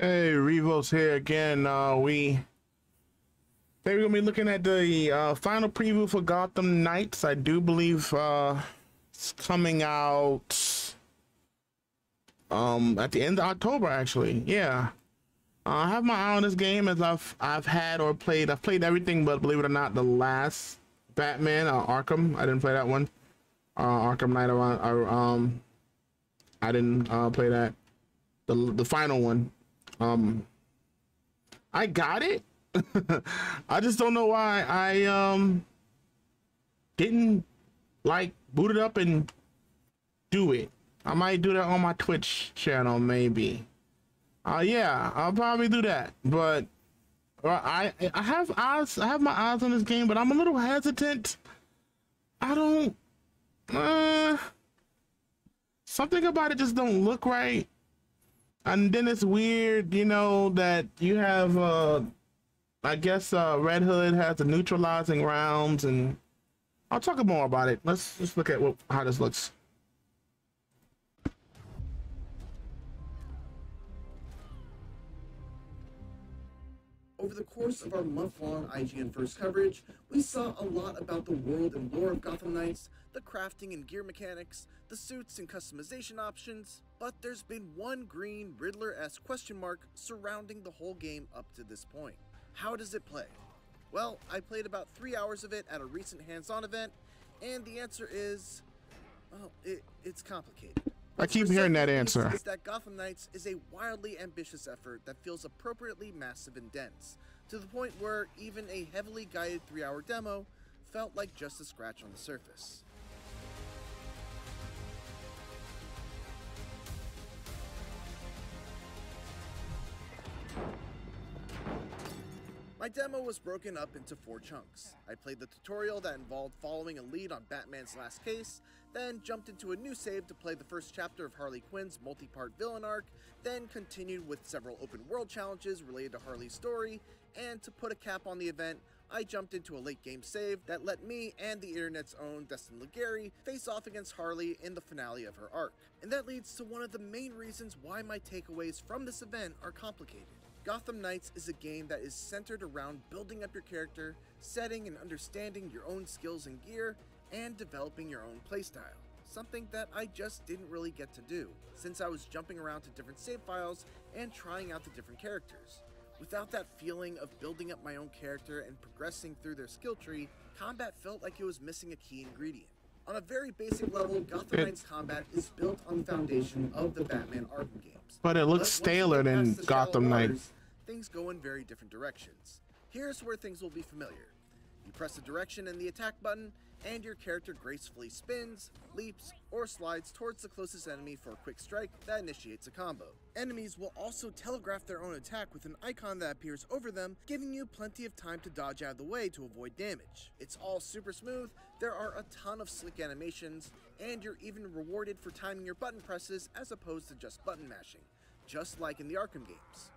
Hey, Revo's here again. Today we're gonna be looking at the final preview for Gotham Knights. I do believe it's coming out at the end of October, actually. Yeah. I have my eye on this game as I've played everything, but believe it or not, the last Batman, Arkham. I didn't play that one. Arkham Knight. I didn't play that. The final one. I got it. I just don't know why I didn't like boot it up and do it. I might do that on my Twitch channel, maybe. Yeah, I'll probably do that. But I have eyes. I have my eyes on this game, but I'm a little hesitant. I don't. Something about it just don't look right. And then it's weird, you know, that you have I guess Red Hood has the neutralizing rounds, and I'll talk more about it. Let's just look at how this looks. Over the course of our month-long IGN First coverage, we saw a lot about the world and lore of Gotham Knights, the crafting and gear mechanics, the suits and customization options, but there's been one green Riddler-esque question mark surrounding the whole game up to this point. How does it play? Well, I played about 3 hours of it at a recent hands-on event, and the answer is, well, it's complicated. I keep hearing that answer. Is that Gotham Knights is a wildly ambitious effort that feels appropriately massive and dense, to the point where even a heavily guided 3-hour demo felt like just a scratch on the surface. My demo was broken up into 4 chunks. I played the tutorial that involved following a lead on Batman's last case, then jumped into a new save to play the first chapter of Harley Quinn's multi-part villain arc, then continued with several open world challenges related to Harley's story, and to put a cap on the event, I jumped into a late game save that let me and the internet's own Destin Legary face off against Harley in the finale of her arc. And that leads to one of the main reasons why my takeaways from this event are complicated. Gotham Knights is a game that is centered around building up your character, setting and understanding your own skills and gear, and developing your own playstyle. Something that I just didn't really get to do, since I was jumping around to different save files and trying out the different characters. Without that feeling of building up my own character and progressing through their skill tree, combat felt like it was missing a key ingredient. On a very basic level, Gotham Knights combat is built on the foundation of the Batman Arkham games. But it looks staler than Gotham Knights. Things go in very different directions. Here's where things will be familiar. You press the direction and the attack button, and your character gracefully spins, leaps, or slides towards the closest enemy for a quick strike that initiates a combo. Enemies will also telegraph their own attack with an icon that appears over them, giving you plenty of time to dodge out of the way to avoid damage. It's all super smooth, there are a ton of slick animations, and you're even rewarded for timing your button presses as opposed to just button mashing, just like in the Arkham games.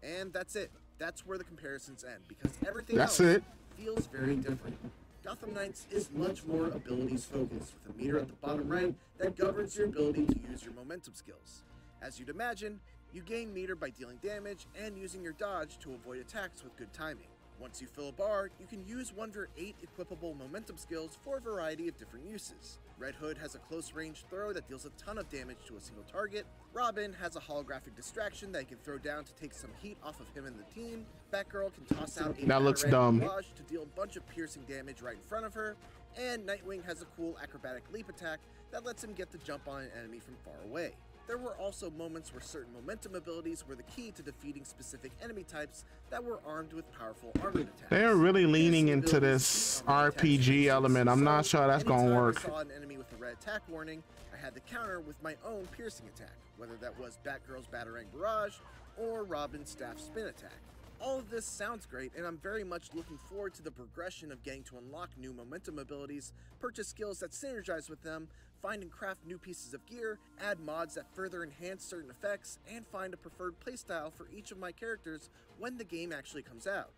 And that's it. That's where the comparisons end, because everything else feels very different. Gotham Knights is much more abilities focused, with a meter at the bottom right that governs your ability to use your momentum skills. As you'd imagine, you gain meter by dealing damage and using your dodge to avoid attacks with good timing. Once you fill a bar, you can use one of your 8 equipable momentum skills for a variety of different uses. Red Hood has a close-range throw that deals a ton of damage to a single target. Robin has a holographic distraction that he can throw down to take some heat off of him and the team. Batgirl can toss out a barrage to deal a bunch of piercing damage right in front of her. And Nightwing has a cool acrobatic leap attack that lets him get the jump on an enemy from far away. There were also moments where certain momentum abilities were the key to defeating specific enemy types that were armed with powerful armored attacks. They're really leaning into this RPG element. I'm not sure that's gonna work. I saw an enemy with a red attack warning, I had to counter with my own piercing attack, whether that was Batgirl's Batarang Barrage or Robin's Staff Spin attack. All of this sounds great, and I'm very much looking forward to the progression of getting to unlock new momentum abilities, purchase skills that synergize with them, find and craft new pieces of gear, add mods that further enhance certain effects, and find a preferred playstyle for each of my characters when the game actually comes out.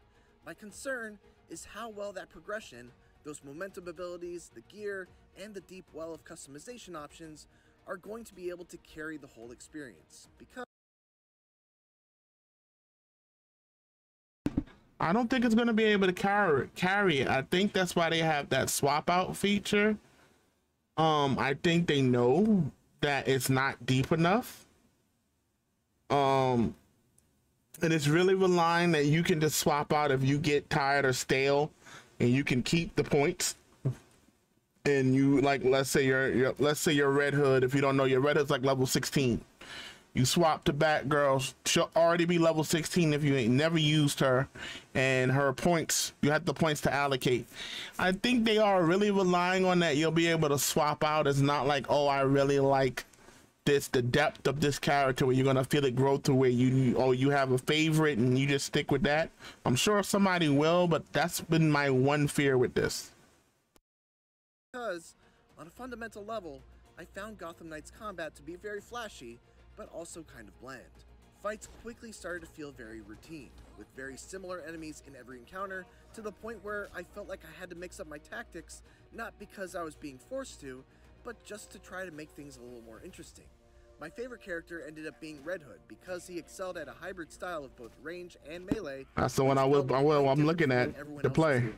My concern is how well that progression, those momentum abilities, the gear, and the deep well of customization options are going to be able to carry the whole experience, because I don't think it's gonna be able to carry it. I think that's why they have that swap out feature. I think they know that it's not deep enough. And it's really relying that you can just swap out if you get tired or stale, and you can keep the points. And you, like, let's say your Red Hood. If you don't know, your Red Hood's like level 16. You swap to Batgirl, she'll already be level 16 if you ain't never used her, and her points, you have the points to allocate. I think they are really relying on that. You'll be able to swap out. It's not like, oh, I really like this, the depth of this character, where you're gonna feel it grow to where you have a favorite and you just stick with that. I'm sure somebody will, but that's been my one fear with this. Because, on a fundamental level, I found Gotham Knights combat to be very flashy, but also kind of bland. Fights quickly started to feel very routine, with very similar enemies in every encounter, to the point where I felt like I had to mix up my tactics, not because I was being forced to, but just to try to make things a little more interesting. My favorite character ended up being Red Hood, because he excelled at a hybrid style of both range and melee. That's the one I'm looking at to play.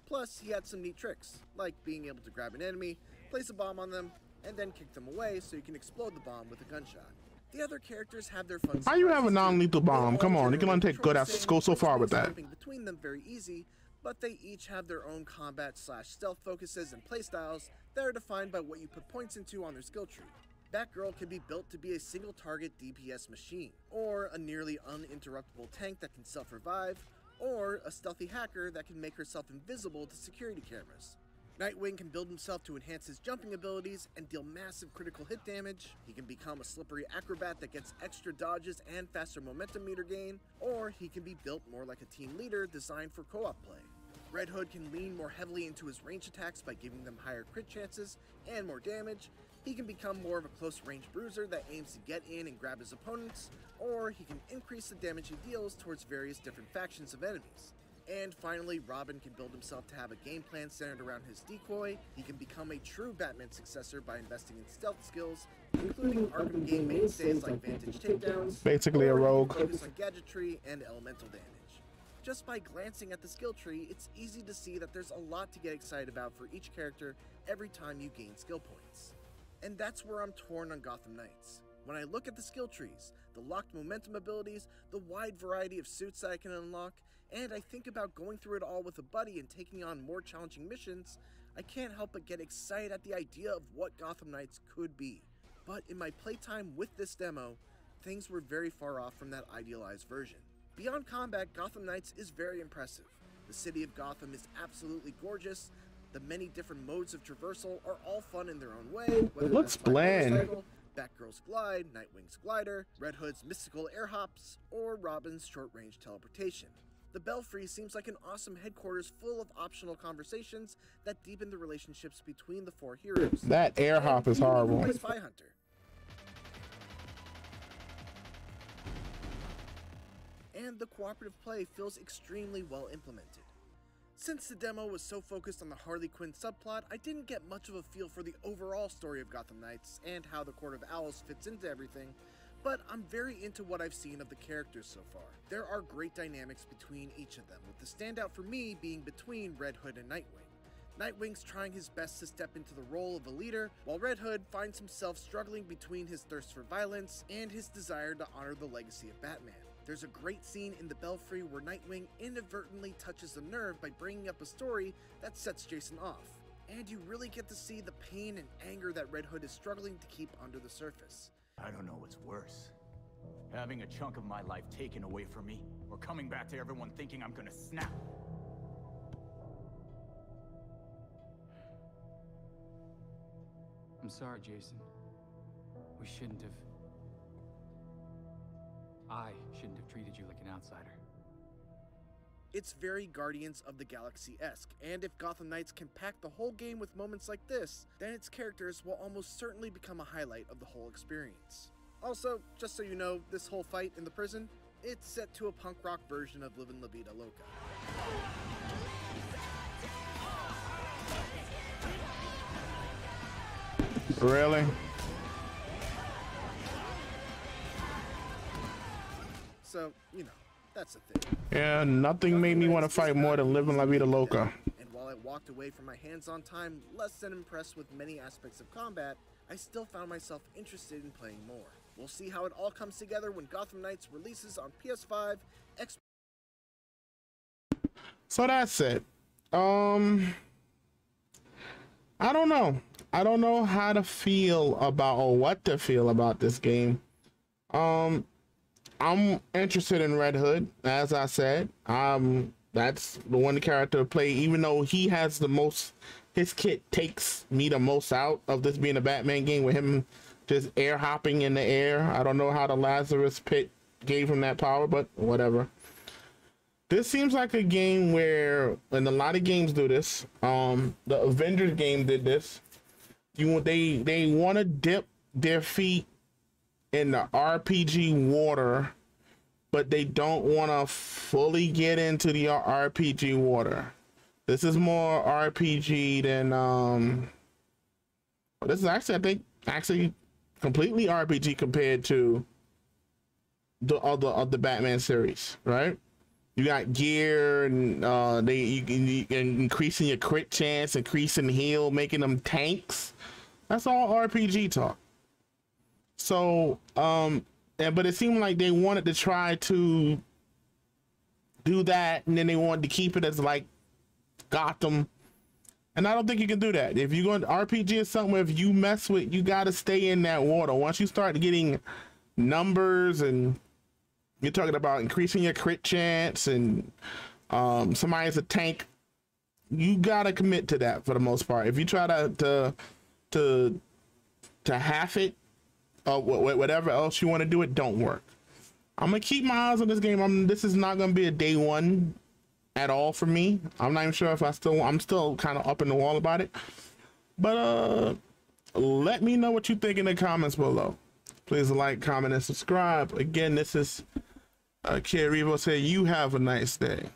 Plus, he had some neat tricks, like being able to grab an enemy, place a bomb on them, and then kick them away so you can explode the bomb with a gunshot. The other characters have their fun. How you have a non-lethal bomb? Come on, you can only take good ass. Go so far with that. Between them very easy, but they each have their own combat/stealth focuses and playstyles that are defined by what you put points into on their skill tree. Batgirl can be built to be a single target DPS machine, or a nearly uninterruptible tank that can self-revive, or a stealthy hacker that can make herself invisible to security cameras. Nightwing can build himself to enhance his jumping abilities and deal massive critical hit damage. He can become a slippery acrobat that gets extra dodges and faster momentum meter gain, or he can be built more like a team leader designed for co-op play. Red Hood can lean more heavily into his range attacks by giving them higher crit chances and more damage. He can become more of a close-range bruiser that aims to get in and grab his opponents, or he can increase the damage he deals towards various different factions of enemies. And finally, Robin can build himself to have a game plan centered around his decoy. He can become a true Batman successor by investing in stealth skills, including Arkham game mainstays like Vantage takedowns. Basically a rogue. Focus on gadgetry and elemental damage. Just by glancing at the skill tree, it's easy to see that there's a lot to get excited about for each character every time you gain skill points. And that's where I'm torn on Gotham Knights. When I look at the skill trees, the locked momentum abilities, the wide variety of suits that I can unlock, and I think about going through it all with a buddy and taking on more challenging missions, I can't help but get excited at the idea of what Gotham Knights could be. But in my playtime with this demo, things were very far off from that idealized version. Beyond combat, Gotham Knights is very impressive. The city of Gotham is absolutely gorgeous. The many different modes of traversal are all fun in their own way. It looks bland. Batgirl's glide, Nightwing's glider, Red Hood's mystical air hops, or Robin's short-range teleportation. The Belfry seems like an awesome headquarters full of optional conversations that deepen the relationships between the four heroes. That air hop is horrible. Spy Hunter. And the cooperative play feels extremely well implemented. Since the demo was so focused on the Harley Quinn subplot, I didn't get much of a feel for the overall story of Gotham Knights and how the Court of Owls fits into everything, but I'm very into what I've seen of the characters so far. There are great dynamics between each of them, with the standout for me being between Red Hood and Nightwing. Nightwing's trying his best to step into the role of a leader, while Red Hood finds himself struggling between his thirst for violence and his desire to honor the legacy of Batman. There's a great scene in the Belfry where Nightwing inadvertently touches a nerve by bringing up a story that sets Jason off, and you really get to see the pain and anger that Red Hood is struggling to keep under the surface. I don't know what's worse. Having a chunk of my life taken away from me, or coming back to everyone thinking I'm gonna snap. I'm sorry, Jason. We shouldn't have... I shouldn't have treated you like an outsider. It's very Guardians of the Galaxy-esque, and if Gotham Knights can pack the whole game with moments like this, then its characters will almost certainly become a highlight of the whole experience. Also, just so you know, this whole fight in the prison, it's set to a punk rock version of Livin' La Vida Loca. Really? So, you know, That's the thing. Yeah, nothing made me want to fight more than living La Vida Loca. And while I walked away from my hands-on time less than impressed with many aspects of combat, I still found myself interested in playing more. We'll see how it all comes together when Gotham Knights releases on PS5, Xbox. So that's it. I don't know. I don't know how to feel about or what to feel about this game. I'm interested in Red Hood, as I said. That's the one character to play, even though he has the most, his kit takes me the most out of this being a Batman game with him just air hopping in the air. I don't know how the Lazarus pit gave him that power, but whatever. This seems like a game where, and a lot of games do this. The Avengers game did this. They want to dip their feet in the RPG water, but they don't want to fully get into the RPG water. This is more RPG than this is actually, I think, actually completely RPG compared to the other of the Batman series, right? You got gear and you increasing your crit chance, increasing heal, making them tanks. That's all RPG talk. So, but it seemed like they wanted to try to do that, and then they wanted to keep it as like Gotham. And I don't think you can do that. If you're going to RPG is something where if you mess with, you got to stay in that water. Once you start getting numbers and you're talking about increasing your crit chance and somebody's a tank, you got to commit to that for the most part. If you try to half it, whatever else you want to do, it don't work. I'm gonna keep my eyes on this game. This is not gonna be a day one at all for me. I'm not even sure if I'm still kind of up in the wall about it. But let me know what you think in the comments below. Please like, comment, and subscribe. Again, this is Kid Revo. Say you have a nice day.